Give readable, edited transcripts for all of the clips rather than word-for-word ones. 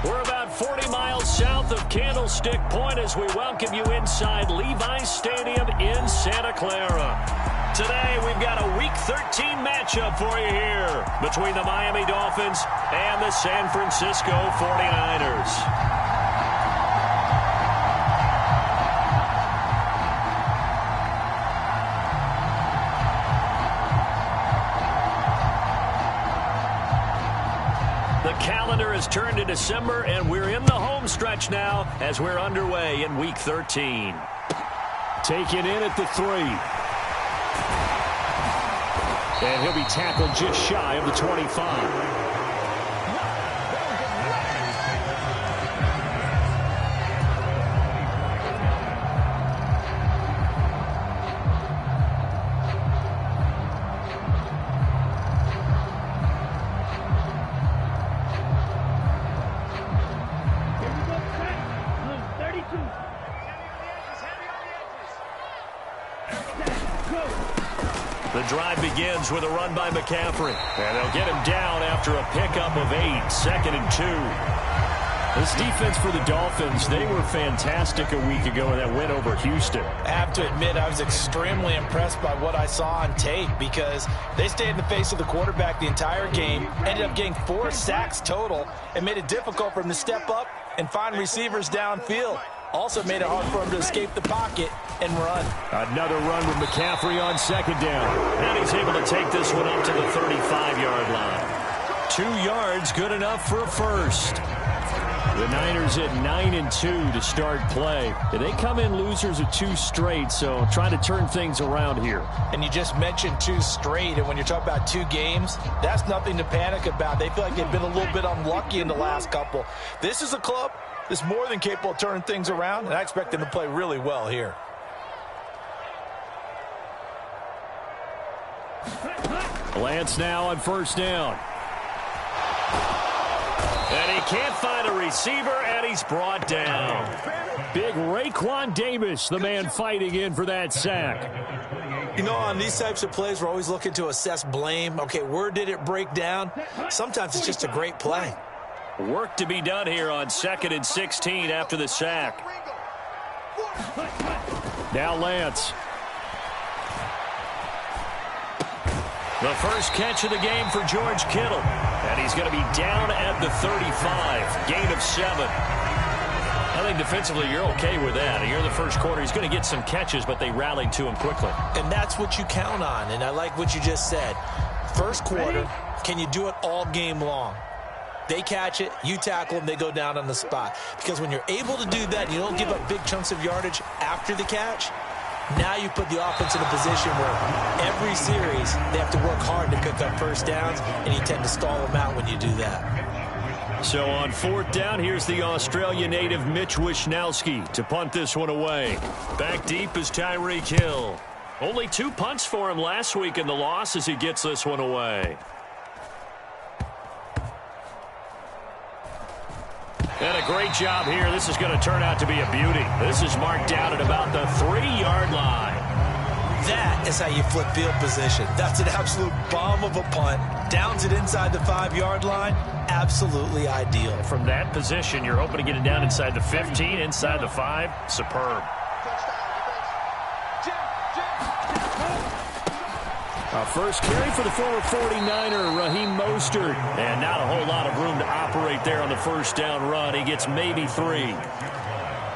We're about 40 miles south of Candlestick Point as we welcome you inside Levi's Stadium in Santa Clara. Today, we've got a Week 13 matchup for you here between the Miami Dolphins and the San Francisco 49ers. The calendar has turned to December, and we're in the home stretch now as we're underway in Week 13. Taken in at the 3. And he'll be tackled just shy of the 25. The drive begins with a run by McCaffrey. And they'll get him down after a pickup of 8, 2nd and 2. This defense for the Dolphins, they were fantastic a week ago in that win over Houston. I have to admit, I was extremely impressed by what I saw on tape because they stayed in the face of the quarterback the entire game, ended up getting 4 sacks total, and made it difficult for him to step up and find receivers downfield. Also made it hard for him to escape the pocket and run. Another run with McCaffrey on 2nd down. And he's able to take this one up to the 35-yard line. 2 yards, good enough for a first. The Niners at 9-2 to start play. They come in losers of 2 straight, so trying to turn things around here. And you just mentioned 2 straight, and when you're talking about 2 games, that's nothing to panic about. They feel like they've been a little bit unlucky in the last couple. This is a club that's more than capable of turning things around, and I expect them to play really well here. Lance now on 1st down. And he can't find a receiver, and he's brought down. Big Raekwon Davis, the man fighting in for that sack. You know, on these types of plays, we're always looking to assess blame. Okay, where did it break down? Sometimes it's just a great play. Work to be done here on 2nd and 16 after the sack. Now Lance. The first catch of the game for George Kittle. And he's going to be down at the 35. Gain of 7. I think defensively you're okay with that. Here in the first quarter, he's going to get some catches, but they rallied to him quickly. And that's what you count on, and I like what you just said. First quarter, can you do it all game long? They catch it, you tackle them, they go down on the spot. Because when you're able to do that, you don't give up big chunks of yardage after the catch. Now you put the offense in a position where every series they have to work hard to pick up first downs, and you tend to stall them out when you do that. So on 4th down, here's the Australia native Mitch Wishnowsky to punt this one away. Back deep is Tyreek Hill. Only 2 punts for him last week in the loss as he gets this one away. And a great job here. This is going to turn out to be a beauty. This is marked down at about the 3-yard line. That is how you flip field position. That's an absolute bomb of a punt. Downs it inside the 5-yard line. Absolutely ideal. From that position, you're hoping to get it down inside the 15, inside the 5. Superb. First carry for the former 49er, Raheem Mostert. And not a whole lot of room to operate there on the first down run. He gets maybe 3.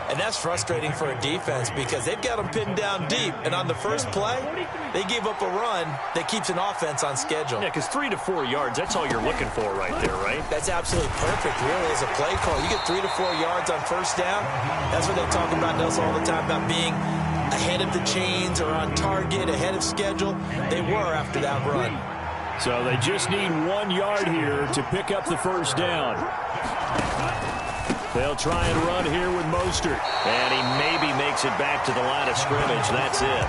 And that's frustrating for a defense because they've got them pinned down deep. And on the first play, they gave up a run that keeps an offense on schedule. Yeah, because 3 to 4 yards, that's all you're looking for right there, right? That's absolutely perfect, really, as a play call. You get 3 to 4 yards on first down. That's what they talk about, Nelson, all the time, about being ahead of the chains or on target, ahead of schedule. They were after that run. So they just need 1 yard here to pick up the first down. They'll try and run here with Mostert. And he maybe makes it back to the line of scrimmage. That's it.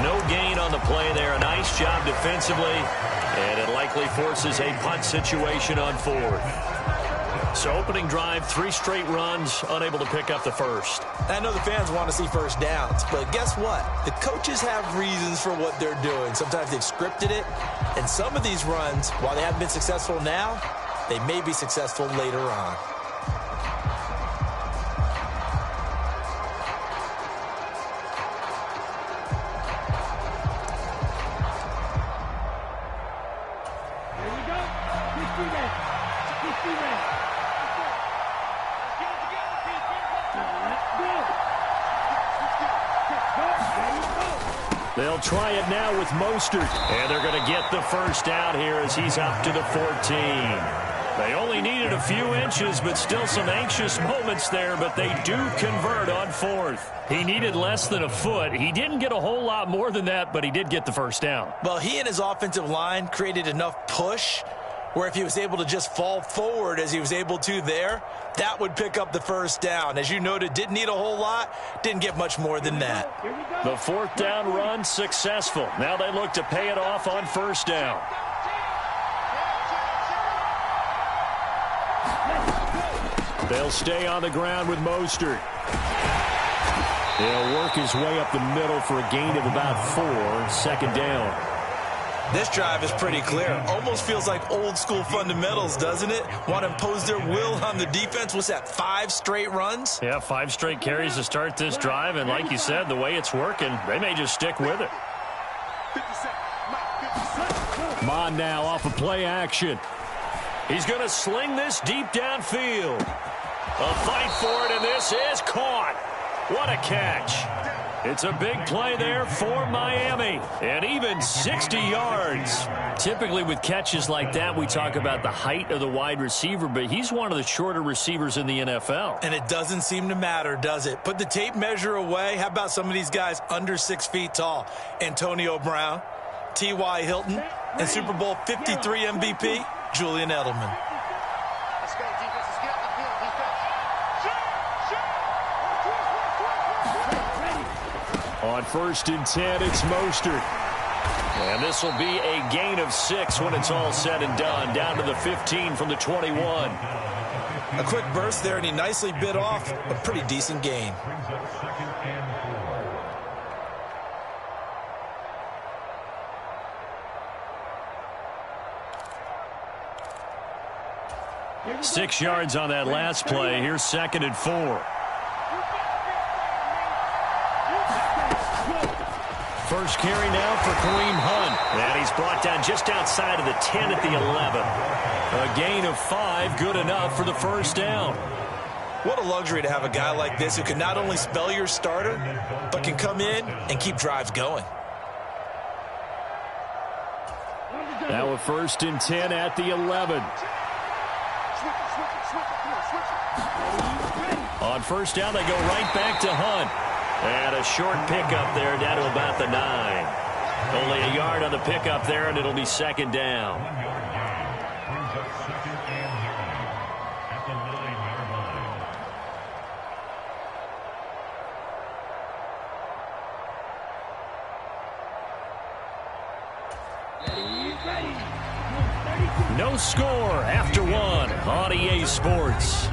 No gain on the play there. A nice job defensively. And it likely forces a punt situation on 4th. So opening drive, 3 straight runs, unable to pick up the first. I know the fans want to see first downs, but guess what? The coaches have reasons for what they're doing. Sometimes they've scripted it, and some of these runs, while they haven't been successful now, they may be successful later on. They'll try it now with Mostert. And they're going to get the first down here as he's up to the 14. They only needed a few inches, but still some anxious moments there, but they do convert on 4th. He needed less than a foot. He didn't get a whole lot more than that, but he did get the first down. Well, he and his offensive line created enough push where if he was able to just fall forward as he was able to there, that would pick up the first down. As you noted, didn't need a whole lot, didn't get much more than that. The 4th down run successful. Now they look to pay it off on 1st down. They'll stay on the ground with Mostert. He'll work his way up the middle for a gain of about 4. 2nd down. This drive is pretty clear. Almost feels like old school fundamentals, doesn't it? Want to impose their will on the defense. What's that, 5 straight runs? Yeah, 5 straight carries to start this drive. And like you said, the way it's working, they may just stick with it. Mon now off of play action. He's going to sling this deep downfield. A fight for it, and this is caught. What a catch. It's a big play there for Miami, and even 60 yards. Typically with catches like that, we talk about the height of the wide receiver, but he's one of the shorter receivers in the NFL. And it doesn't seem to matter, does it? Put the tape measure away. How about some of these guys under 6 feet tall? Antonio Brown, T.Y. Hilton, and Super Bowl 53 MVP, Julian Edelman. On 1st and 10, it's Mostert. And this will be a gain of 6 when it's all said and done. Down to the 15 from the 21. A quick burst there, and he nicely bit off a pretty decent gain. Six yards on that last play. Here's 2nd and 4. First carry now for Kareem Hunt. And he's brought down just outside of the 10 at the 11. A gain of 5, good enough for the first down. What a luxury to have a guy like this who can not only spell your starter, but can come in and keep drives going. Now a 1st and 10 at the 11. On 1st down, they go right back to Hunt. And a short pickup there down to about the 9. Only a yard on the pickup there, and it'll be 2nd down. No score after 1 on EA Sports.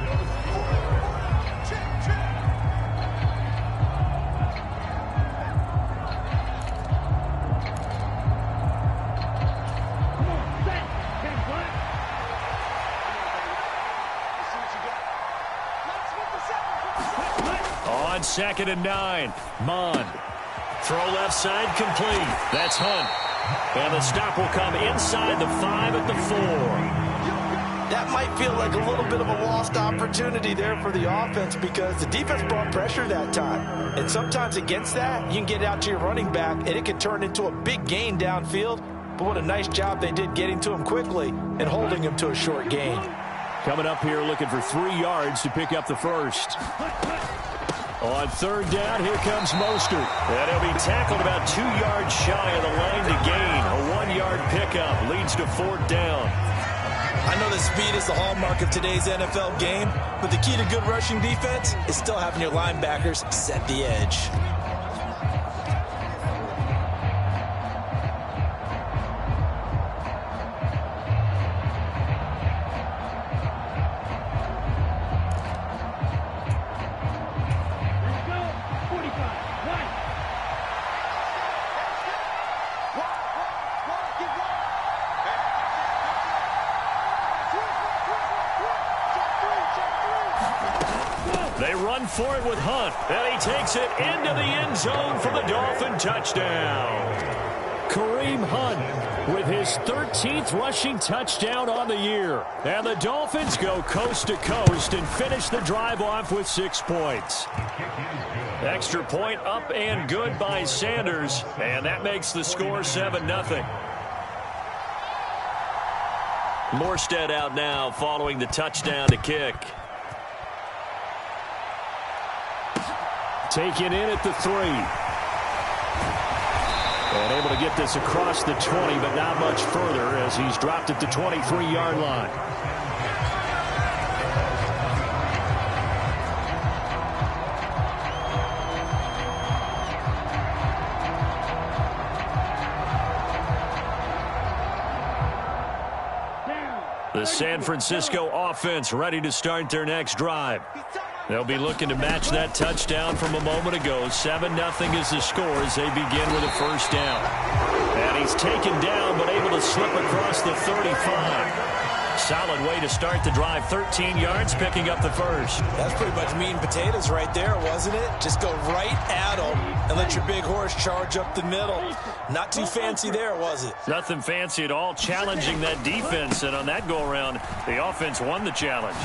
On 2nd and 9, Mon. Throw left side complete. That's Hunt. And the stop will come inside the 5 at the 4. That might feel like a little bit of a lost opportunity there for the offense because the defense brought pressure that time. And sometimes against that, you can get out to your running back, and it can turn into a big gain downfield. But what a nice job they did getting to him quickly and holding him to a short gain. Coming up here looking for 3 yards to pick up the first. On 3rd down, here comes Mostert. And he'll be tackled about 2 yards shy of the line to gain. A 1-yard pickup leads to 4th down. I know that speed is the hallmark of today's NFL game, but the key to good rushing defense is still having your linebackers set the edge. They run for it with Hunt, and he takes it into the end zone for the Dolphin touchdown. Kareem Hunt with his 13th rushing touchdown on the year. And the Dolphins go coast to coast and finish the drive off with 6 points. Extra point up and good by Sanders, and that makes the score 7-0. Morstead out now following the touchdown to kick. Taken in at the 3. And able to get this across the 20, but not much further as he's dropped at the 23-yard line. The San Francisco offense ready to start their next drive. They'll be looking to match that touchdown from a moment ago. 7-0 is the score as they begin with a first down. And he's taken down but able to slip across the 35. Solid way to start the drive. 13 yards, picking up the first. That's pretty much meat and potatoes right there, wasn't it? Just go right at them and let your big horse charge up the middle. Not too fancy there, was it? Nothing fancy at all. Challenging that defense, and on that go-around, the offense won the challenge.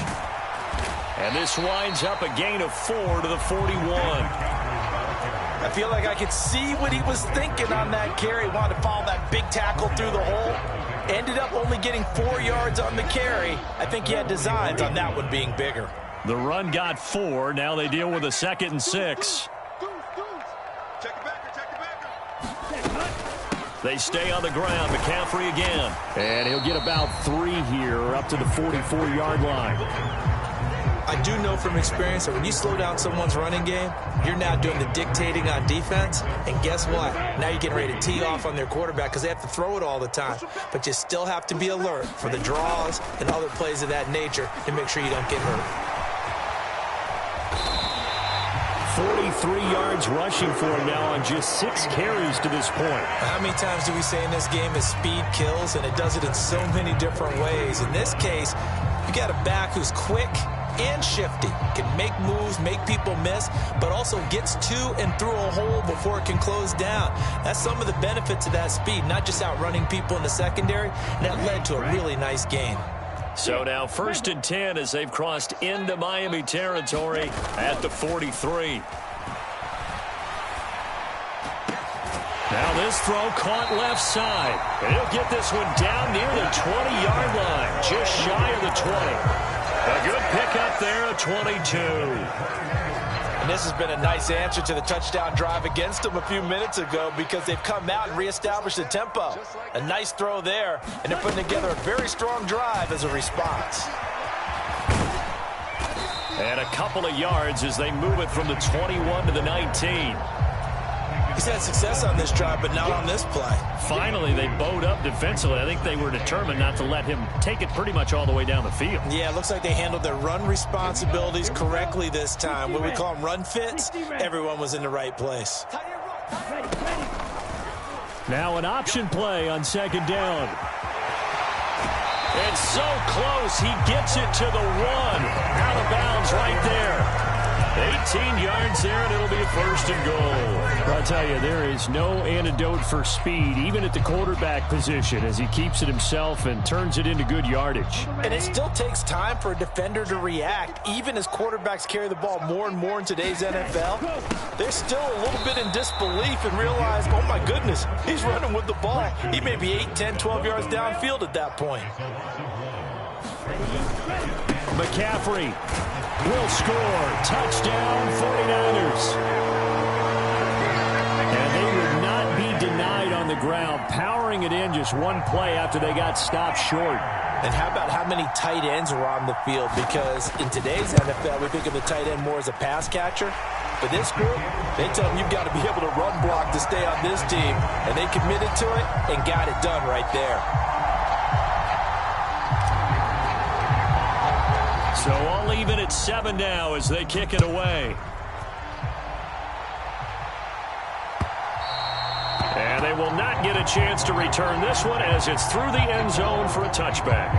And this winds up a gain of 4 to the 41. I feel like I could see what he was thinking on that carry. Wanted to follow that big tackle through the hole. Ended up only getting 4 yards on the carry. I think he had designs on that one being bigger. The run got 4. Now they deal with a 2nd and 6. They stay on the ground. McCaffrey again. And he'll get about 3 here up to the 44-yard line. I do know from experience that when you slow down someone's running game, you're now doing the dictating on defense. And guess what? Now you're getting ready to tee off on their quarterback because they have to throw it all the time. But you still have to be alert for the draws and other plays of that nature to make sure you don't get hurt. 43 yards rushing for him now on just 6 carries to this point. How many times do we say in this game is speed kills, and it does it in so many different ways. In this case, you got a back who's quick and shifty, can make moves, make people miss, but also gets to and through a hole before it can close down. That's some of the benefits of that speed, not just outrunning people in the secondary, and that led to a really nice gain. So now 1st and 10 as they've crossed into Miami territory at the 43. Now this throw caught left side. And he'll get this one down near the 20-yard line, just shy of the 20. A good pickup there at 22. And this has been a nice answer to the touchdown drive against them a few minutes ago because they've come out and reestablished the tempo. A nice throw there, and they're putting together a very strong drive as a response. And a couple of yards as they move it from the 21 to the 19. He's had success on this drive, but not on this play. Finally, they bowed up defensively. I think they were determined not to let him take it pretty much all the way down the field. Yeah, it looks like they handled their run responsibilities correctly this time. When we call them run fits, everyone was in the right place. Now an option play on 2nd down. It's so close. He gets it to the 1. Out of bounds right there. 18 yards there, and it'll be a 1st and goal. I'll tell you, there is no antidote for speed, even at the quarterback position, as he keeps it himself and turns it into good yardage. And it still takes time for a defender to react. Even as quarterbacks carry the ball more and more in today's NFL, they're still a little bit in disbelief and realize, oh my goodness, he's running with the ball. He may be 8, 10, 12 yards downfield at that point. McCaffrey will score. Touchdown, 49ers. And they would not be denied on the ground, powering it in just one play after they got stopped short. And how about how many tight ends were on the field? Because in today's NFL, we think of the tight end more as a pass catcher. But this group, they tell them you've got to be able to run block to stay on this team. And they committed to it and got it done right there. So all even at 7 now as they kick it away. And they will not get a chance to return this one as it's through the end zone for a touchback.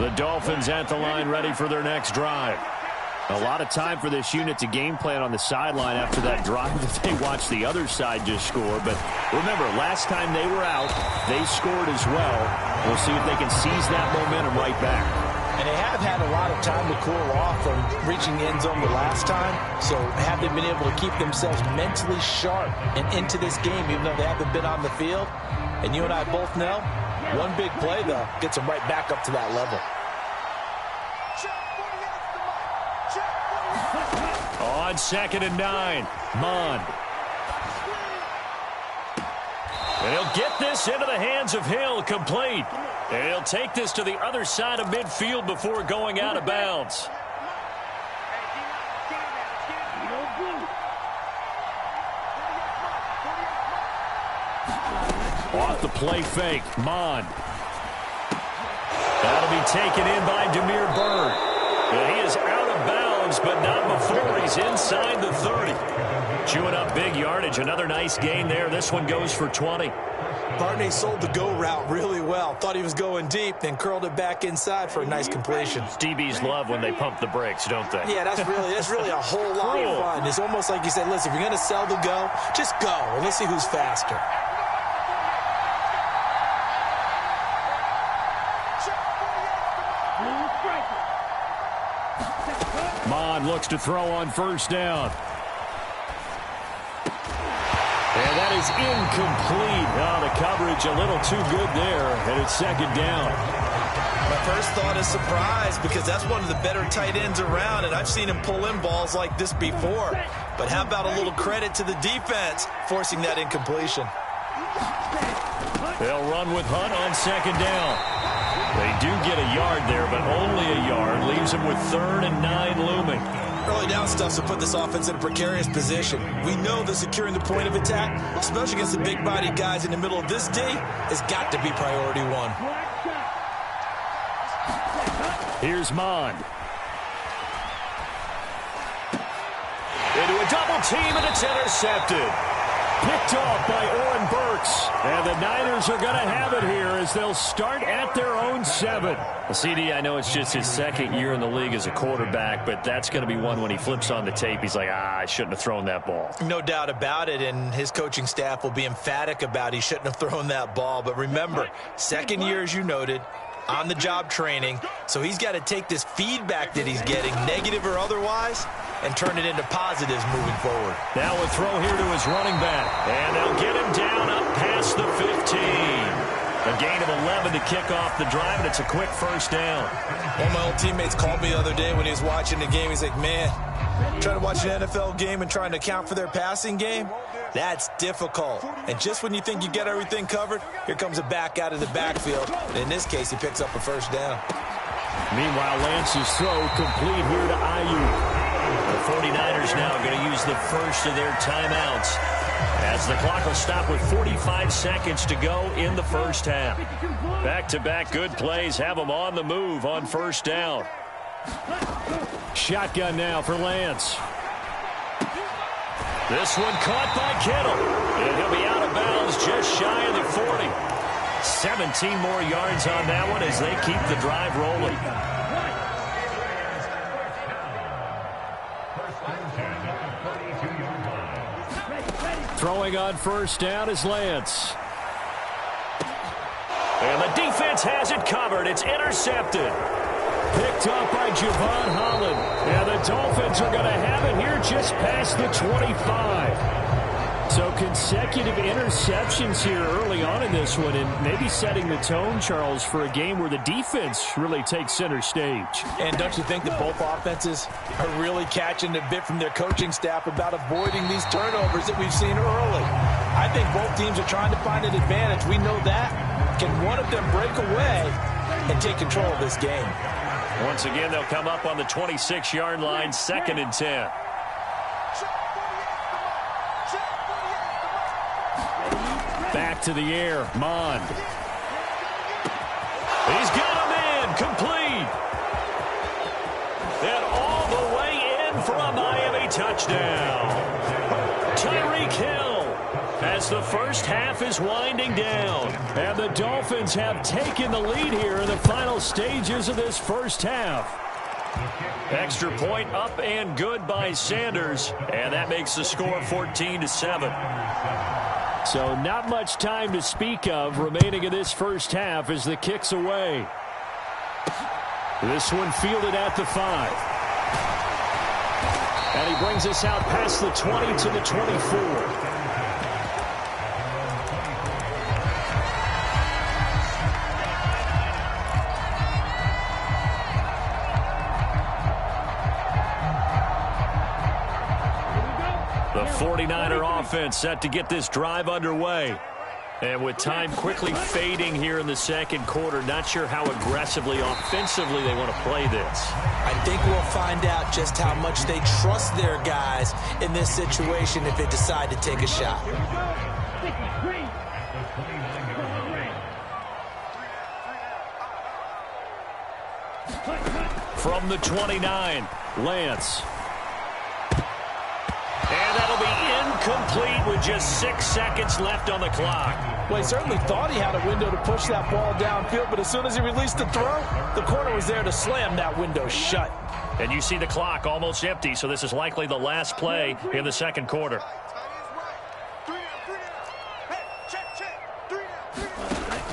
The Dolphins at the line ready for their next drive. A lot of time for this unit to game plan on the sideline after that drive that they watched the other side just score. But remember, last time they were out, they scored as well. We'll see if they can seize that momentum right back. And they have had a lot of time to cool off from reaching the end zone the last time. So have they been able to keep themselves mentally sharp and into this game, even though they haven't been on the field? And you and I both know, one big play, though, gets them right back up to that level. On 2nd and 9, Mond. And he'll get this into the hands of Hill, complete. And he'll take this to the other side of midfield before going out of bounds. Off the play fake, Mond. That'll be taken in by Demir Byrd. And he is out of bounds, but not before he's inside the 30. Chewing up big yardage. Another nice gain there. This one goes for 20. Barney sold the go route really well. Thought he was going deep, then curled it back inside for a nice completion. DBs love when they pump the brakes, don't they? Yeah, that's really a whole lot of fun. It's almost like you said, listen, if you're going to sell the go, just go, and let's see who's faster. Mond looks to throw on 1st down. And that is incomplete. Oh, the coverage a little too good there, and it's 2nd down. My first thought is surprise, because that's one of the better tight ends around, and I've seen him pull in balls like this before. But how about a little credit to the defense forcing that incompletion? They'll run with Hunt on 2nd down. They do get a yard there, but only a yard. Leaves them with 3rd and 9 looming. Early down stuff to put this offense in a precarious position. We know that securing the point of attack, especially against the big-bodied guys in the middle of this D, has got to be priority one. Here's Mond. Into a double team, and it's intercepted. Picked off by Oren Burks. And the Niners are going to have it here as they'll start at their own 7. Well, CD, I know it's just his 2nd year in the league as a quarterback, but that's going to be one when he flips on the tape, he's like, I shouldn't have thrown that ball. No doubt about it, and his coaching staff will be emphatic about he shouldn't have thrown that ball. But remember, 2nd year, as you noted, on-the-job training, so he's got to take this feedback that he's getting, negative or otherwise, and turn it into positives moving forward. Now a throw here to his running back. And they'll get him down up past the 15. A gain of 11 to kick off the drive, and it's a quick 1st down. One of my old teammates called me the other day when he was watching the game. He's like, man, trying to watch an NFL game and trying to account for their passing game, that's difficult. And just when you think you get everything covered, here comes a back out of the backfield. And in this case, he picks up a 1st down. Meanwhile, Lance's throw complete here to Ayuk. The 49ers now going to use the first of their timeouts as the clock will stop with 45 seconds to go in the 1st half. Back-to-back good plays have them on the move on 1st down. Shotgun now for Lance. This one caught by Kittle. And he'll be out of bounds just shy of the 40. 17 more yards on that one as they keep the drive rolling. Throwing on 1st down is Lance. And the defense has it covered. It's intercepted. Picked up by Javon Holland. And the Dolphins are going to have it here just past the 25. So consecutive interceptions here early on in this one, and maybe setting the tone, Charles, for a game where the defense really takes center stage. And don't you think that both offenses are really catching a bit from their coaching staff about avoiding these turnovers that we've seen early? I think both teams are trying to find an advantage. We know that. Can one of them break away and take control of this game? Once again, they'll come up on the 26-yard line, 2nd and 10. Back to the air, Mond. He's got him in, complete. And all the way in for a Miami touchdown. Tyreek Hill as the 1st half is winding down. And the Dolphins have taken the lead here in the final stages of this first half. Extra point up and good by Sanders, and that makes the score 14-7. So not much time to speak of remaining in this first half as the kick's away. This one fielded at the 5. And he brings us out past the 20 to the 24. The 49er offense set to get this drive underway. And with time quickly fading here in the second quarter, not sure how aggressively, offensively they want to play this. I think we'll find out just how much they trust their guys in this situation if they decide to take a shot. From the 29, Lance. And that'll be incomplete with just 6 seconds left on the clock. Well, he certainly thought he had a window to push that ball downfield, but as soon as he released the throw, the corner was there to slam that window shut. And you see the clock almost empty, so this is likely the last play in the second quarter.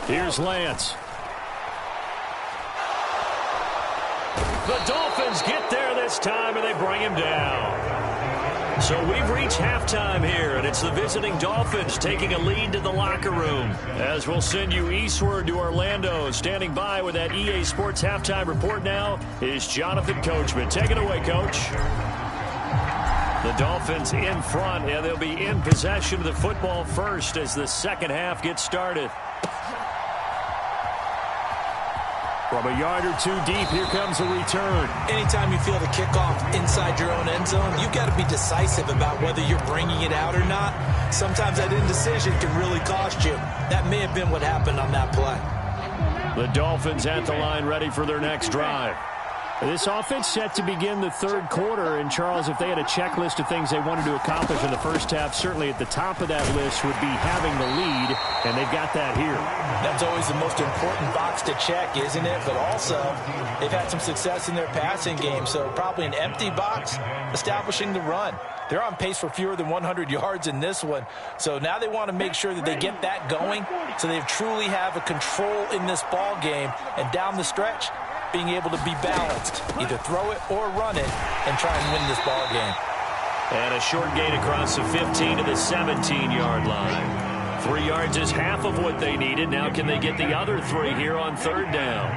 Here's Lance. The Dolphins get there this time, and they bring him down. So we've reached halftime here, and it's the visiting Dolphins taking a lead to the locker room. As we'll send you eastward to Orlando, standing by with that EA Sports halftime report now is Jonathan Coachman. Take it away, Coach. The Dolphins in front, and they'll be in possession of the football first as the second half gets started. From a yard or two deep, here comes a return. Anytime you feel the kickoff inside your own end zone, you've got to be decisive about whether you're bringing it out or not. Sometimes that indecision can really cost you. That may have been what happened on that play. The Dolphins at the line ready for their next drive. This offense set to begin the third quarter. And, Charles, if they had a checklist of things they wanted to accomplish in the first half, certainly at the top of that list would be having the lead, and they've got that here. That's always the most important box to check, isn't it? But also, they've had some success in their passing game, so probably an empty box, establishing the run. They're on pace for fewer than 100 yards in this one, so now they want to make sure that they get that going so they truly have a control in this ball game, and down the stretch, being able to be balanced, either throw it or run it, and try and win this ball game. And a short gain across the 15 to the 17-yard line. 3 yards is half of what they needed. Now can they get the other 3 here on third down?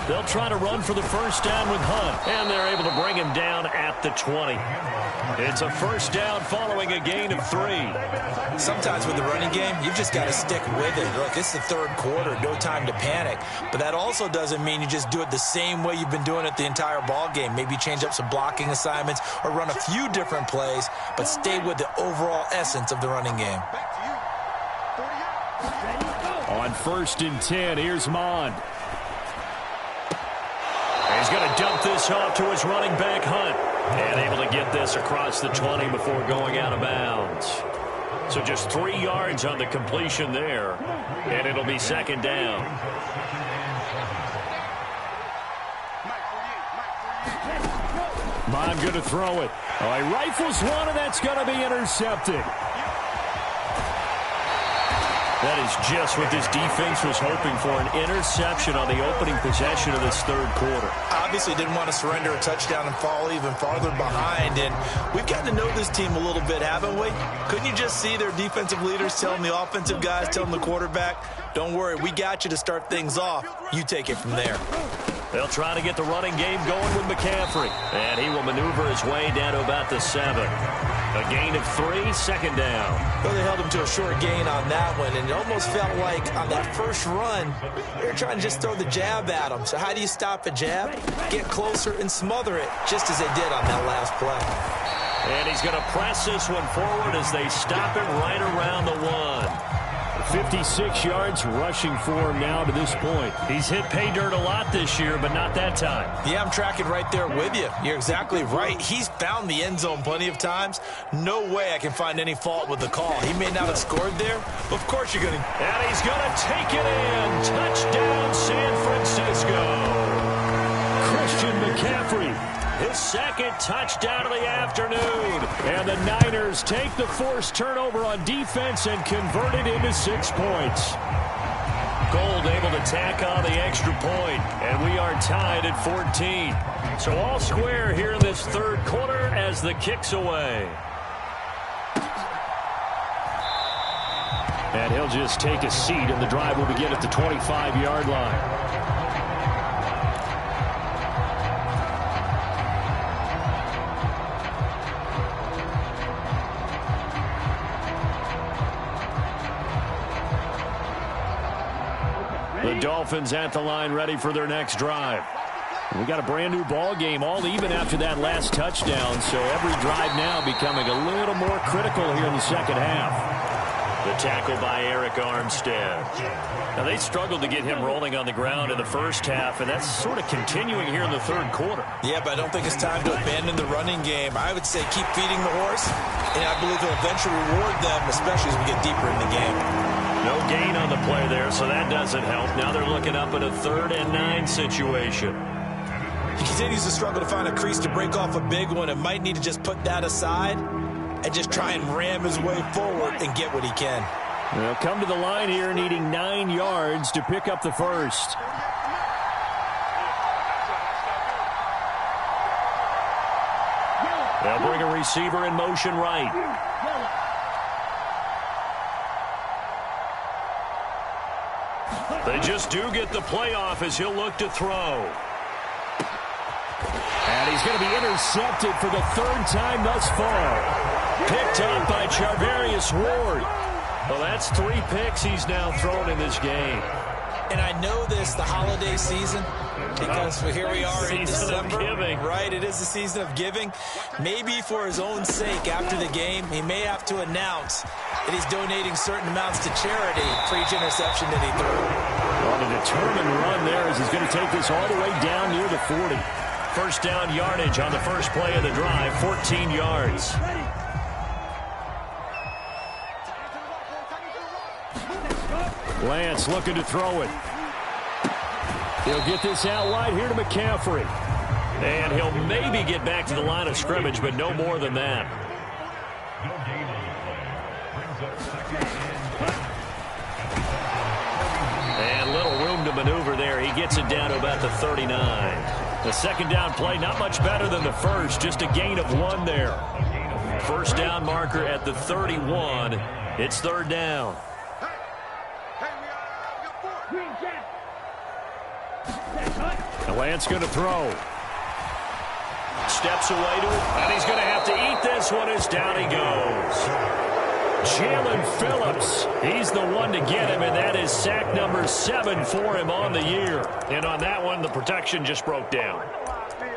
They'll try to run for the first down with Hunt, and they're able to bring him down at the 20. It's a first down following a gain of 3. Sometimes with the running game, you've just got to stick with it. Look, it's the third quarter, no time to panic. But that also doesn't mean you just do it the same way you've been doing it the entire ball game. Maybe change up some blocking assignments or run a few different plays, but stay with the overall essence of the running game. On 1st and 10, here's Mond. He's going to dump this off to his running back, Hunt. And able to get this across the 20 before going out of bounds. So just 3 yards on the completion there. And it'll be second down. Mond going to throw it. Oh, he rifles one, and that's going to be intercepted. That is just what this defense was hoping for, an interception on the opening possession of this third quarter. Obviously didn't want to surrender a touchdown and fall even farther behind, and we've gotten to know this team a little bit, haven't we? Couldn't you just see their defensive leaders telling the offensive guys, telling the quarterback, don't worry, we got you to start things off. You take it from there. They'll try to get the running game going with McCaffrey, and he will maneuver his way down to about the 7. A gain of 3, second down. Well, they held him to a short gain on that one, and it almost felt like on that first run, they were trying to just throw the jab at him. So how do you stop a jab? Get closer and smother it, just as they did on that last play. And he's going to press this one forward as they stop it right around the 1. 56 yards rushing for him now to this point. He's hit pay dirt a lot this year, but not that time. Yeah, I'm tracking right there with you. You're exactly right. He's found the end zone plenty of times. No way I can find any fault with the call. He may not have scored there, but of course you're going to. And he's going to take it in. Touchdown, San Francisco. Christian McCaffrey, his second touchdown of the afternoon. And the Niners take the forced turnover on defense and convert it into 6 points. Gold able to tack on the extra point, and we are tied at 14. So all square here in this third quarter as the kick's away. And he'll just take a seat, and the drive will begin at the 25-yard line. The Dolphins at the line ready for their next drive. We got a brand new ball game, all even after that last touchdown, so every drive now becoming a little more critical here in the second half. The tackle by Eric Armstead. Now, they struggled to get him rolling on the ground in the first half, and that's sort of continuing here in the third quarter. Yeah, but I don't think it's time to abandon the running game. I would say keep feeding the horse, and I believe he'll eventually reward them, especially as we get deeper in the game. No gain on the play there, so that doesn't help. Now they're looking up at a 3rd and 9 situation. He continues to struggle to find a crease to break off a big one and might need to just put that aside and just try and ram his way forward and get what he can. They'll come to the line here needing 9 yards to pick up the first. They'll bring a receiver in motion right. They just do get the play off as he'll look to throw. And he's going to be intercepted for the 3rd time thus far. Picked up by Charvarius Ward. Well, that's 3 picks he's now thrown in this game. And I know this, the holiday season, because here we are in December. Right, it is the season of giving. Maybe for his own sake after the game, he may have to announce that he's donating certain amounts to charity for each interception that he threw. On a determined run there as he's going to take this all the way down near the 40. First down yardage on the first play of the drive, 14 yards. Lance looking to throw it. He'll get this out wide here to McCaffrey. And he'll maybe get back to the line of scrimmage, but no more than that. And little room to maneuver there. He gets it down to about the 39. The second down play, not much better than the first, just a gain of 1 there. First down marker at the 31. It's 3rd down. And Lance going to throw. Steps away to it, and he's going to have to eat this one as down he goes. Jalen Phillips, he's the one to get him, and that is sack number 7 for him on the year. And on that one, the protection just broke down.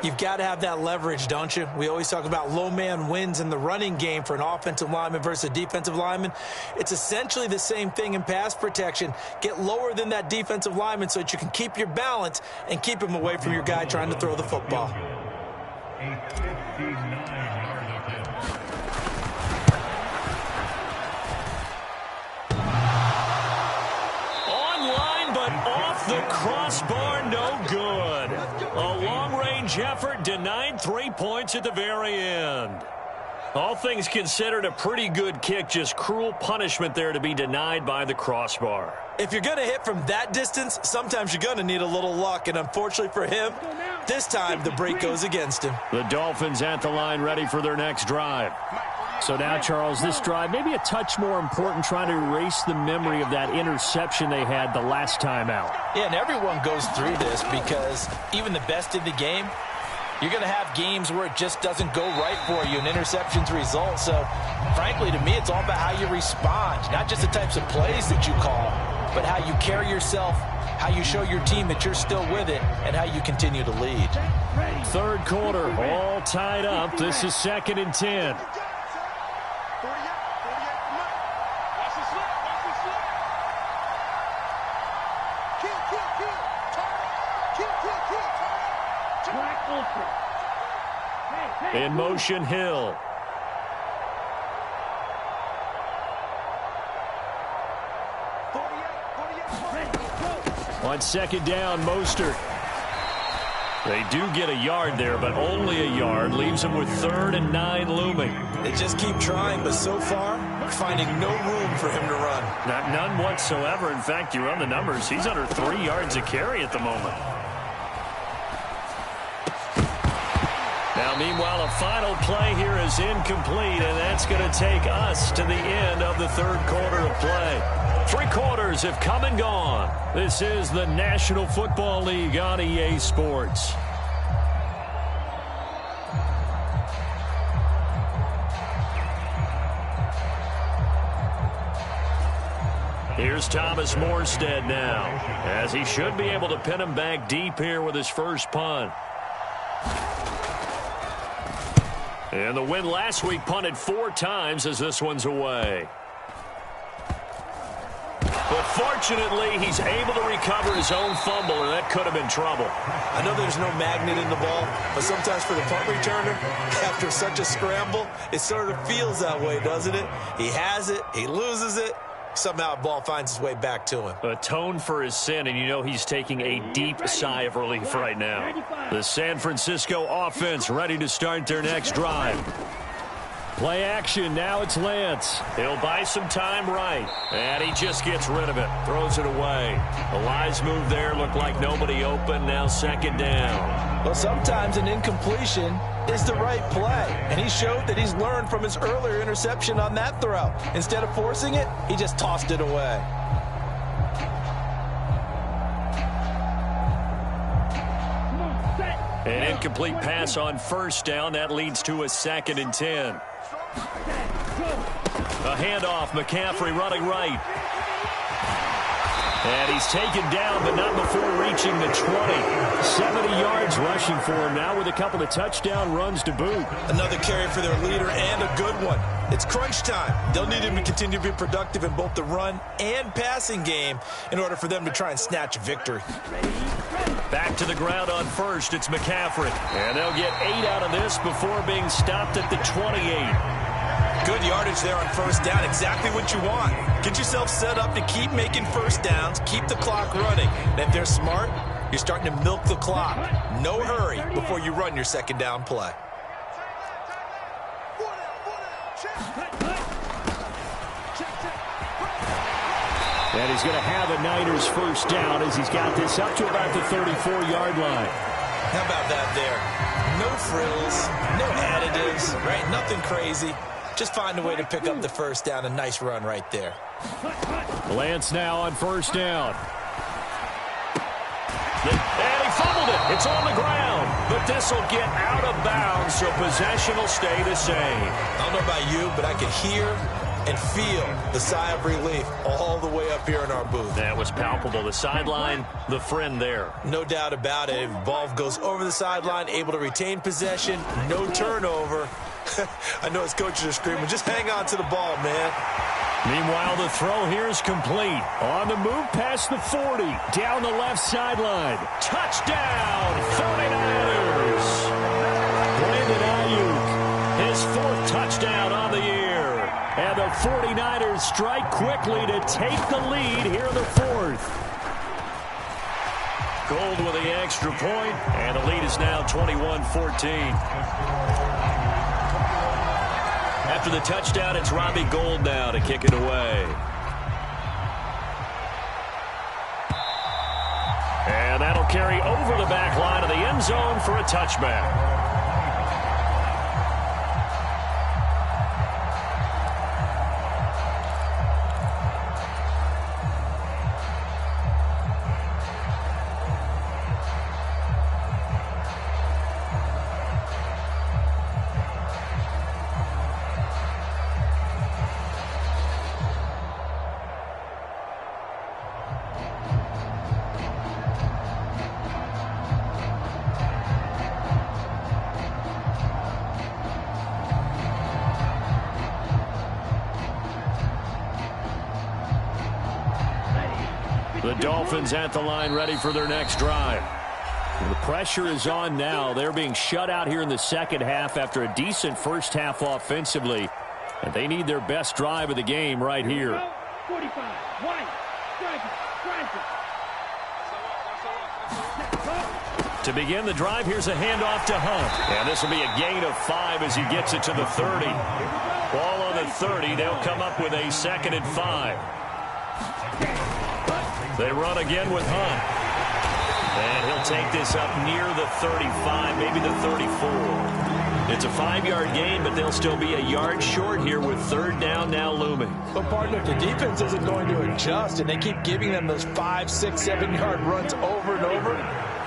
You've got to have that leverage, don't you? We always talk about low man wins in the running game for an offensive lineman versus a defensive lineman. It's essentially the same thing in pass protection. Get lower than that defensive lineman so that you can keep your balance and keep him away from your guy trying to throw the football. Online, but off the crossbar, no good. A long-range effort denied 3 points at the very end. All things considered, a pretty good kick, just cruel punishment there to be denied by the crossbar. If you're going to hit from that distance, sometimes you're going to need a little luck, and unfortunately for him, this time the break goes against him. The Dolphins at the line ready for their next drive. So now, Charles, this drive maybe a touch more important, trying to erase the memory of that interception they had the last time out. Yeah, and everyone goes through this because even the best in the game, you're going to have games where it just doesn't go right for you and interceptions result. So, frankly, to me, it's all about how you respond, not just the types of plays that you call, but how you carry yourself, how you show your team that you're still with it, and how you continue to lead. Third quarter, all tied up. This is 2nd and 10. In motion, Hill. On second down, Mostert. They do get a yard there, but only a yard. Leaves them with 3rd and 9 looming. They just keep trying, but so far, finding no room for him to run. None whatsoever. In fact, you run the numbers. He's under 3 yards a carry at the moment. Now, meanwhile, a final play here is incomplete, and that's going to take us to the end of the 3rd quarter of play. 3 quarters have come and gone. This is the National Football League on EA Sports. Here's Thomas Morstead now, as he should be able to pin him back deep here with his first punt. And the win last week punted 4 times as this one's away. But fortunately, he's able to recover his own fumble, and that could have been trouble. I know there's no magnet in the ball, but sometimes for the punt returner, after such a scramble, it sort of feels that way, doesn't it? He has it, he loses it, somehow the ball finds its way back to him. Atone for his sin, and you know he's taking a deep sigh of relief right now. The San Francisco offense ready to start their next drive. Play action, now it's Lance. He'll buy some time right, and he just gets rid of it, throws it away. The Lions move there, looked like nobody open, now second down. Well, sometimes an incompletion is the right play, and he showed that he's learned from his earlier interception on that throw. Instead of forcing it, he just tossed it away. An incomplete pass on first down, that leads to a 2nd and 10. A handoff, McCaffrey running right. And he's taken down, but not before reaching the 20. 70 yards rushing for him now with a couple of touchdown runs to boot. Another carry for their leader and a good one. It's crunch time. They'll need him to continue to be productive in both the run and passing game in order for them to try and snatch a victory. Back to the ground on first, it's McCaffrey. And they'll get 8 out of this before being stopped at the 28. Good yardage there on first down. Exactly what you want. Get yourself set up to keep making first downs, keep the clock running. And if they're smart, you're starting to milk the clock. No hurry before you run your second down play. And he's going to have a Niners first down as he's got this up to about the 34-yard line. How about that there? No frills, no additives, right? Nothing crazy. Just find a way to pick up the first down. A nice run right there. Lance now on first down. And he fumbled it. It's on the ground. But this will get out of bounds, so possession will stay the same. I don't know about you, but I can hear and feel the sigh of relief all the way up here in our booth. That was palpable. The sideline, the friend there. No doubt about it. If the ball goes over the sideline, able to retain possession, no turnover. I know his coaches are screaming, just hang on to the ball, man. Meanwhile, the throw here is complete. On the move past the 40, down the left sideline. Touchdown, 49ers. Brandon Ayuk, his 4th touchdown on the year. And the 49ers strike quickly to take the lead here in the 4th. Gold with the extra point, and the lead is now 21-14. After the touchdown, it's Robbie Gould now to kick it away. And that'll carry over the back line of the end zone for a touchback. The Dolphins at the line ready for their next drive. The pressure is on now. They're being shut out here in the second half after a decent first half offensively. And they need their best drive of the game right here. 45, white, to begin the drive, here's a handoff to Hunt. And this will be a gain of 5 as he gets it to the 30. Ball on the 30. They'll come up with a 2nd and 5. They run again with Hunt. And he'll take this up near the 35, maybe the 34. It's a 5-yard gain, but they'll still be a yard short here with 3rd down now looming. But, partner, if the defense isn't going to adjust and they keep giving them those 5, 6, 7-yard runs over and over,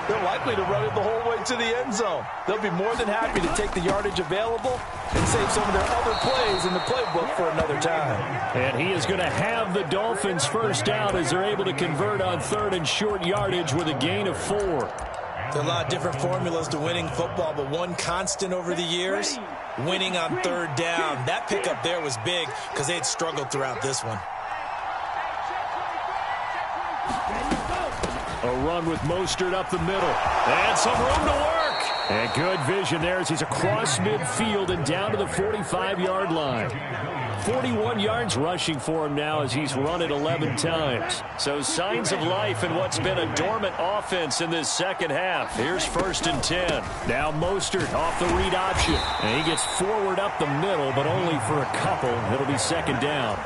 they're likely to run it the whole way to the end zone. They'll be more than happy to take the yardage available and save some of their other plays in the playbook for another time. And he is going to have the Dolphins first down as they're able to convert on 3rd and short yardage with a gain of 4. There are a lot of different formulas to winning football, but one constant over the years, winning on 3rd down. That pickup there was big because they had struggled throughout this one. A run with Mostert up the middle. And some room to work. And good vision there as he's across midfield and down to the 45-yard line. 41 yards rushing for him now as he's run it 11 times. So signs of life in what's been a dormant offense in this second half. Here's 1st and 10. Now Mostert off the read option. And he gets forward up the middle, but only for a couple. It'll be 2nd down.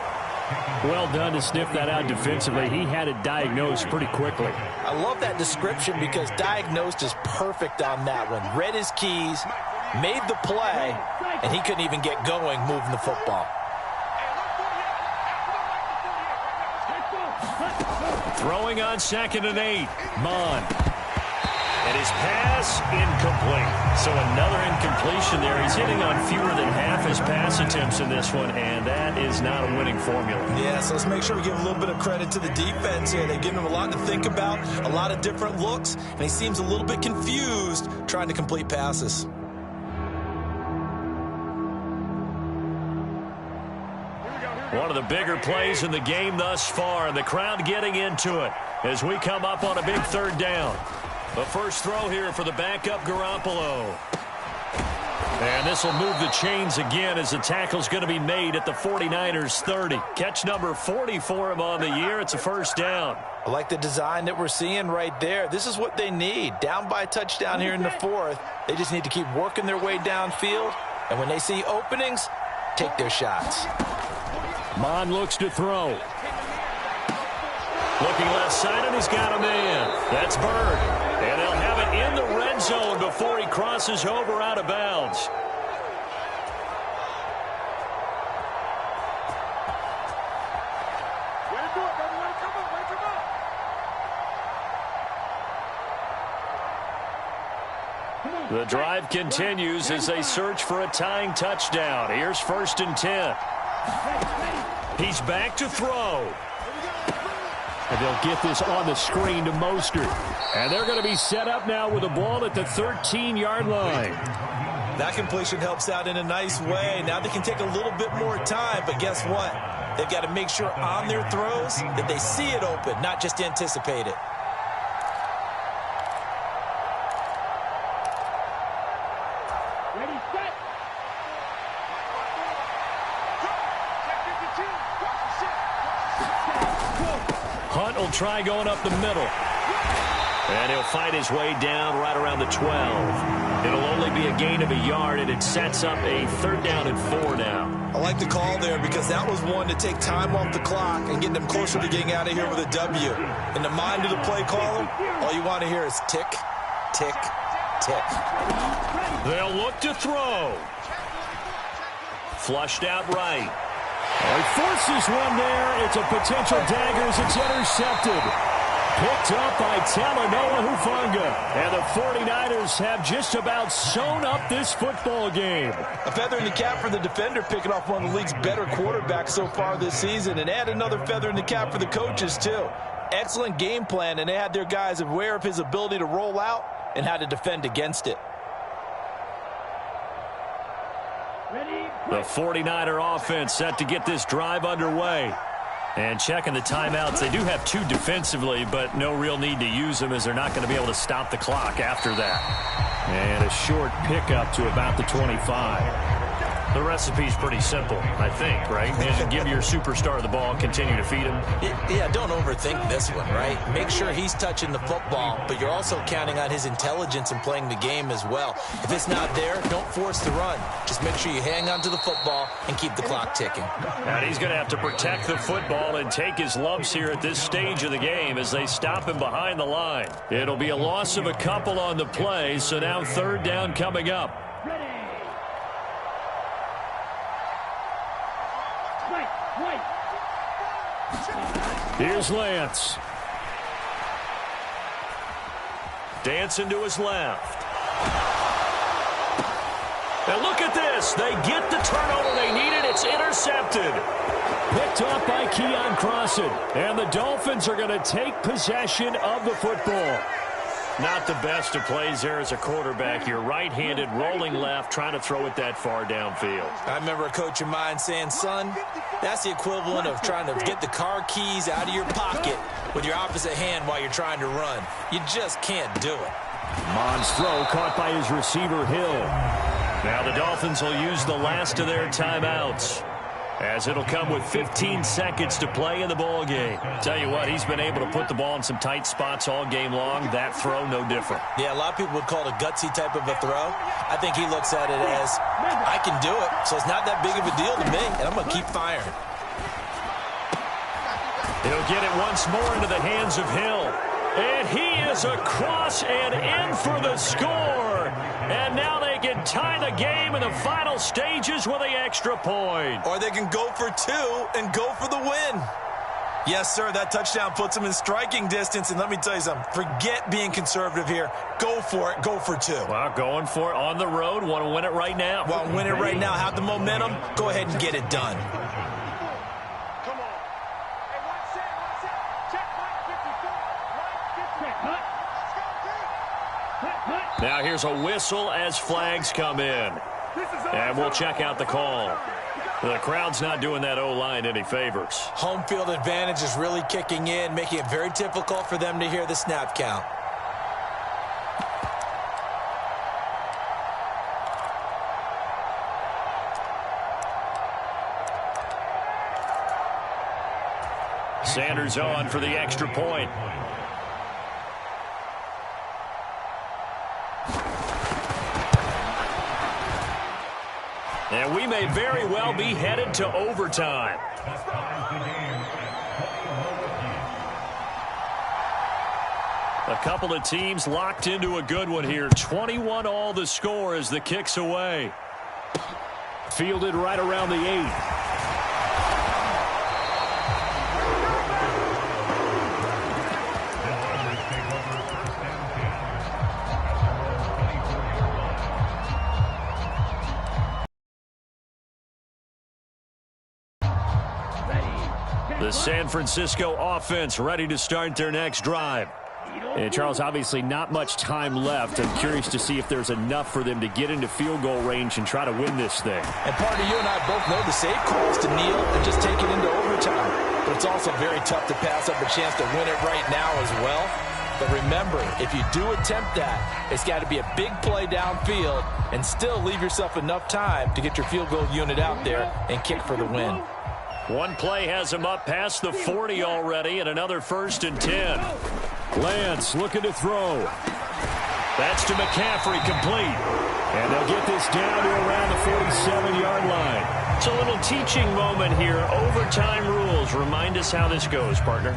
Well done to sniff that out defensively. He had it diagnosed pretty quickly. I love that description because diagnosed is perfect on that one. Read his keys, made the play, and he couldn't even get going moving the football. Throwing on 2nd and 8. Mon. And his pass incomplete. So another incompletion there. He's hitting on fewer than half his pass attempts in this one, and that is not a winning formula. Yeah, so let's make sure we give a little bit of credit to the defense here. They've given him a lot to think about, a lot of different looks, and he seems a little bit confused trying to complete passes. One of the bigger plays in the game thus far, and the crowd getting into it as we come up on a big 3rd down. The first throw here for the backup Garoppolo. And this will move the chains again as the tackle's going to be made at the 49ers 30. Catch number 40 for him on the year. It's a 1st down. I like the design that we're seeing right there. This is what they need. Down by a touchdown here in the 4th. They just need to keep working their way downfield. And when they see openings, take their shots. Mon looks to throw. Looking left side, and he's got a man. That's Bird. And they'll have it in the red zone before he crosses over out of bounds. The drive continues as they search for a tying touchdown. Here's 1st and 10. He's back to throw. And they'll get this on the screen to Mostert. And they're going to be set up now with a ball at the 13-yard line. That completion helps out in a nice way. Now they can take a little bit more time, but guess what? They've got to make sure on their throws that they see it open, not just anticipate it. ready, set. Hunt will try going up the middle. And he'll fight his way down right around the 12. It'll only be a gain of a yard, and it sets up a 3rd down and 4 now. I like the call there because that was one to take time off the clock and get them closer to getting out of here with a W. In the mind of the play caller, all you want to hear is tick, tick, tick. They'll look to throw. Flushed out right. He forces one there. It's a potential dagger as it's intercepted. Picked up by Talanoa Hufanga. And the 49ers have just about sewn up this football game. A feather in the cap for the defender, picking off one of the league's better quarterbacks so far this season. And add another feather in the cap for the coaches, too. Excellent game plan, and they had their guys aware of his ability to roll out and how to defend against it. The 49er offense set to get this drive underway. And checking the timeouts, they do have 2 defensively, but no real need to use them as they're not going to be able to stop the clock after that. And a short pickup to about the 25. The recipe's pretty simple, I think, right? Just give your superstar the ball, continue to feed him. Yeah, don't overthink this one, right? Make sure he's touching the football, but you're also counting on his intelligence in playing the game as well. If it's not there, don't force the run. Just make sure you hang on to the football and keep the clock ticking. And he's going to have to protect the football and take his lumps here at this stage of the game as they stop him behind the line. It'll be a loss of a couple on the play, so now 3rd down coming up. Here's Lance. Dancing to his left. And look at this. They get the turnover they needed. It's intercepted. Picked off by Keon Crossan. And the Dolphins are going to take possession of the football. Not the best of plays there as a quarterback. You're right-handed, rolling left, trying to throw it that far downfield. I remember a coach of mine saying, son, that's the equivalent of trying to get the car keys out of your pocket with your opposite hand while you're trying to run. You just can't do it. Mond's throw caught by his receiver, Hill. Now the Dolphins will use the last of their timeouts, as it'll come with 15 seconds to play in the ball game. Tell you what, he's been able to put the ball in some tight spots all game long. That throw, no different. Yeah, a lot of people would call it a gutsy type of a throw. I think he looks at it as, I can do it, so it's not that big of a deal to me, and I'm going to keep firing. He'll get it once more into the hands of Hill. And he is across and in for the score. And now they can tie the game in the final stages with the extra point. Or they can go for 2 and go for the win. Yes, sir, that touchdown puts them in striking distance. And let me tell you something, forget being conservative here. Go for it. Go for 2. Well, going for it on the road. Want to win it right now. Want to win it right now. Have the momentum. Go ahead and get it done. Now here's a whistle as flags come in. And we'll check out the call. The crowd's not doing that O-line any favors. Home field advantage is really kicking in, making it very difficult for them to hear the snap count. Sanders on for the extra point. And we may very well be headed to overtime. A couple of teams locked into a good one here. 21 all the score as the kick's away. Fielded right around the 8. The San Francisco offense ready to start their next drive. And Charles, obviously not much time left. I'm curious to see if there's enough for them to get into field goal range and try to win this thing. And partner, you and I both know the safe call is to kneel and just take it into overtime. But it's also very tough to pass up a chance to win it right now as well. But remember, if you do attempt that, it's got to be a big play downfield and still leave yourself enough time to get your field goal unit out there and kick for the win. One play has him up past the 40 already, and another 1st and 10. Lance looking to throw. That's to McCaffrey, complete. And they'll get this down to around the 47-yard line. It's a little teaching moment here. Overtime rules. Remind us how this goes, partner.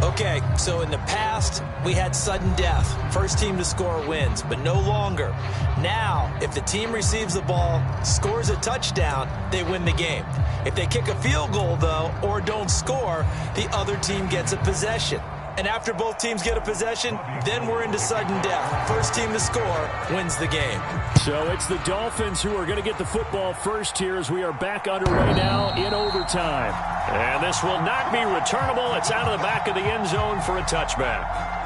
Okay, so in the past, we had sudden death. First team to score wins, but no longer. Now, if the team receives the ball, scores a touchdown, they win the game. If they kick a field goal, though, or don't score, the other team gets a possession. And after both teams get a possession, then we're into sudden death. First team to score wins the game. So it's the Dolphins who are going to get the football first here as we are back underway now in overtime. And this will not be returnable. It's out of the back of the end zone for a touchback.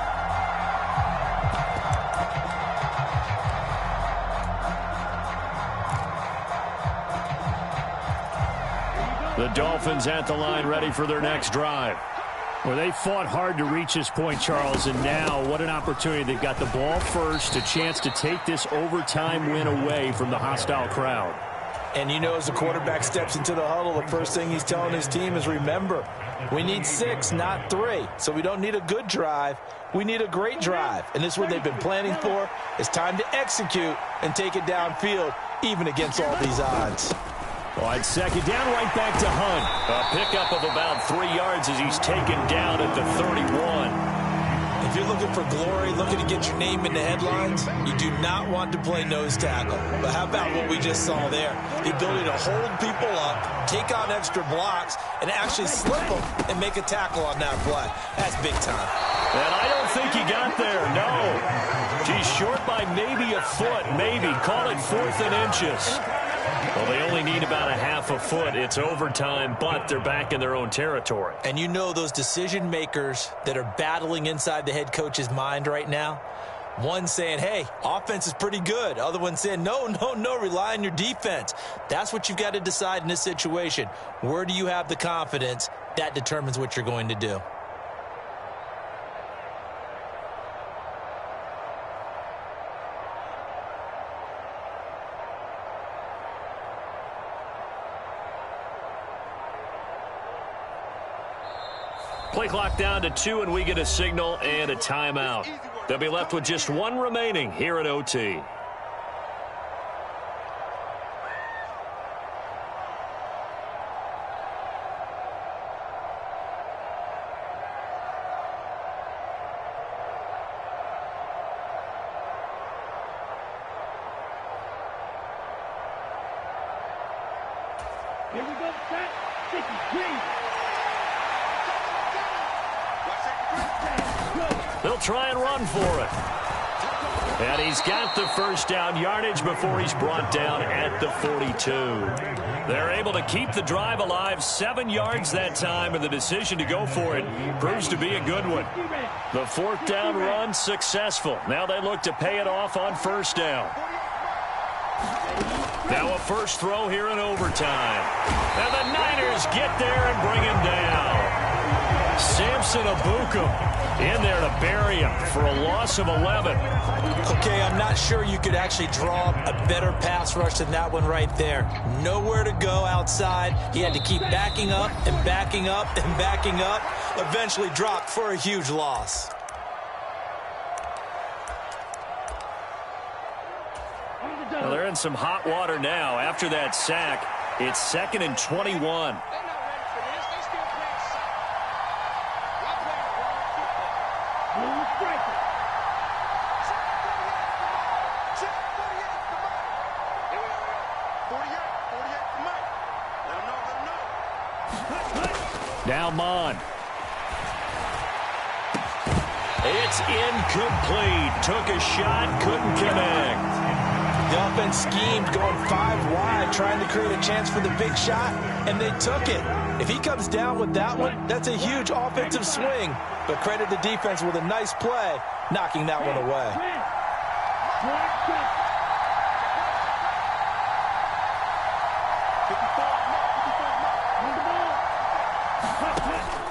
The Dolphins at the line ready for their next drive. Well, they fought hard to reach this point, Charles, and now what an opportunity. They've got the ball first, a chance to take this overtime win away from the hostile crowd. And you know, as the quarterback steps into the huddle, the first thing he's telling his team is, remember, we need 6, not 3. So we don't need a good drive. We need a great drive. And this is what they've been planning for. It's time to execute and take it downfield, even against all these odds. On second down, right back to Hunt. A pickup of about 3 yards as he's taken down at the 31. If you're looking for glory, looking to get your name in the headlines, you do not want to play nose tackle. But how about what we just saw there? The ability to hold people up, take on extra blocks, and actually slip them and make a tackle on that play. That's big time. And I don't think he got there, no. He's short by maybe a foot, maybe. Call it 4th and inches. Well, they only need about a half a foot. It's overtime, but they're back in their own territory. And you know those decision makers that are battling inside the head coach's mind right now? One saying, hey, offense is pretty good. Other one saying, no, rely on your defense. That's what you've got to decide in this situation. Where do you have the confidence? That determines what you're going to do. Play clock down to 2, and we get a signal and a timeout. They'll be left with just 1 remaining here at OT. Here we go, set, 63. They'll try and run for it. And he's got the first down yardage before he's brought down at the 42. They're able to keep the drive alive, 7 yards that time, and the decision to go for it proves to be a good one. The 4th down run successful. Now they look to pay it off on first down. Now a first throw here in overtime. And the Niners get there and bring him down. Samson Abukum in there to bury him for a loss of 11. Okay, I'm not sure you could actually draw a better pass rush than that one right there. Nowhere to go outside. He had to keep backing up and backing up and backing up. Eventually dropped for a huge loss. Well, they're in some hot water now. After that sack, it's 2nd and 21. Now Mon. It's incomplete. Took a shot, couldn't connect. The offense schemed, going 5 wide, trying to create a chance for the big shot, and they took it. If he comes down with that one, that's a huge offensive swing. But credit the defense with a nice play, knocking that one away.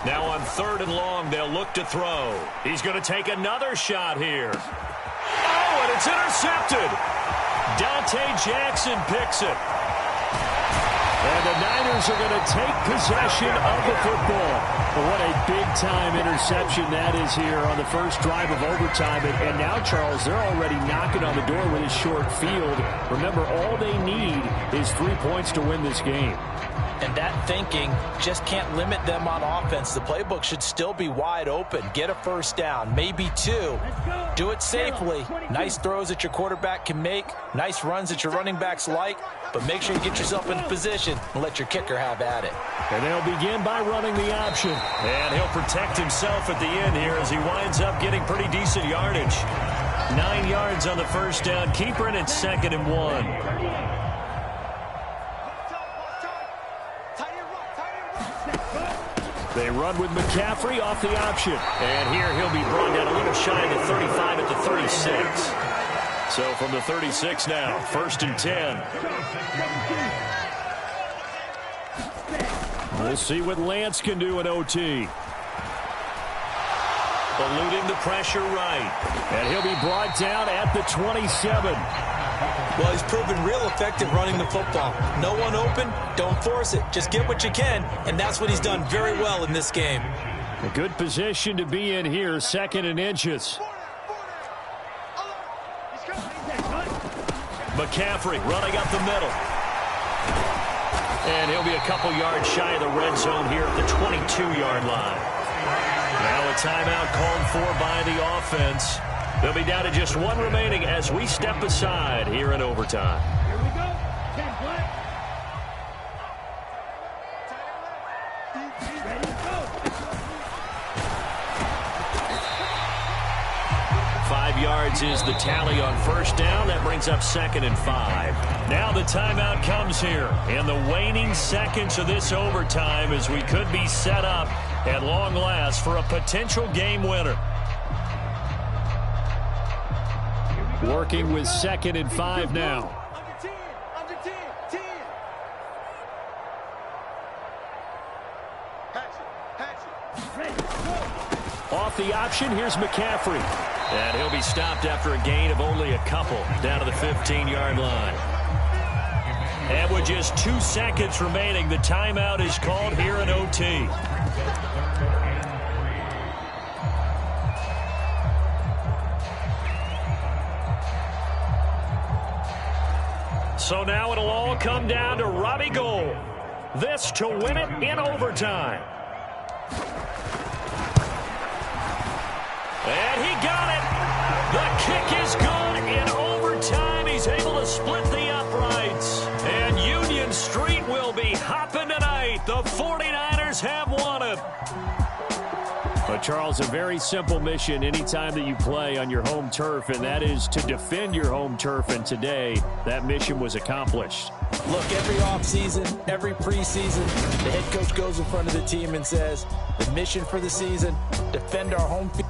Now on 3rd and long, they'll look to throw. He's going to take another shot here. Oh, and it's intercepted. Dante Jackson picks it. And the Niners are going to take possession of the football. But what a big-time interception that is here on the first drive of overtime. And now, Charles, they're already knocking on the door with a short field. Remember, all they need is 3 points to win this game. And that thinking just can't limit them on offense. The playbook should still be wide open. Get a first down, maybe 2. Do it safely. Nice throws that your quarterback can make. Nice runs that your running backs like. But make sure you get yourself in position and let your kicker have at it. And they'll begin by running the option. And he'll protect himself at the end here as he winds up getting pretty decent yardage. 9 yards on the first down. Keeper in at 2nd and 1. They run with McCaffrey off the option. And here he'll be brought down a little shy of the 35 at the 36. So from the 36 now, 1st and 10. We'll see what Lance can do in OT. Eluding the pressure right. And he'll be brought down at the 27. Well, he's proven real effective running the football. No one open, don't force it. Just get what you can, and that's what he's done very well in this game. A good position to be in here, 2nd and inches. McCaffrey running up the middle. And he'll be a couple yards shy of the red zone here at the 22-yard line. Now a timeout called for by the offense. They'll be down to just one remaining as we step aside here in overtime. Here we go. 10 play. Ready to go. 5 yards is the tally on first down. That brings up 2nd and 5. Now the timeout comes here in the waning seconds of this overtime as we could be set up at long last for a potential game winner. Working with 2nd and 5 now. Under 10. Under 10. 10. Hatchet. Ready to go. Off the option, here's McCaffrey. And he'll be stopped after a gain of only a couple down to the 15-yard line. And with just 2 seconds remaining, the timeout is called here in OT. So now it'll all come down to Robbie Gould. This to win it in overtime. And he got it. The kick is good in overtime. He's able to split the uprights. And Union Street will be hopping tonight. The 49ers have won it. But, Charles, a very simple mission anytime that you play on your home turf, and that is to defend your home turf. And today, that mission was accomplished. Look, every offseason, every preseason, the head coach goes in front of the team and says, the mission for the season, defend our home field.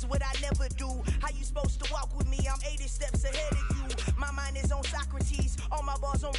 What I never do. How you supposed to walk with me? I'm 80 steps ahead of you. My mind is on Socrates. All my balls on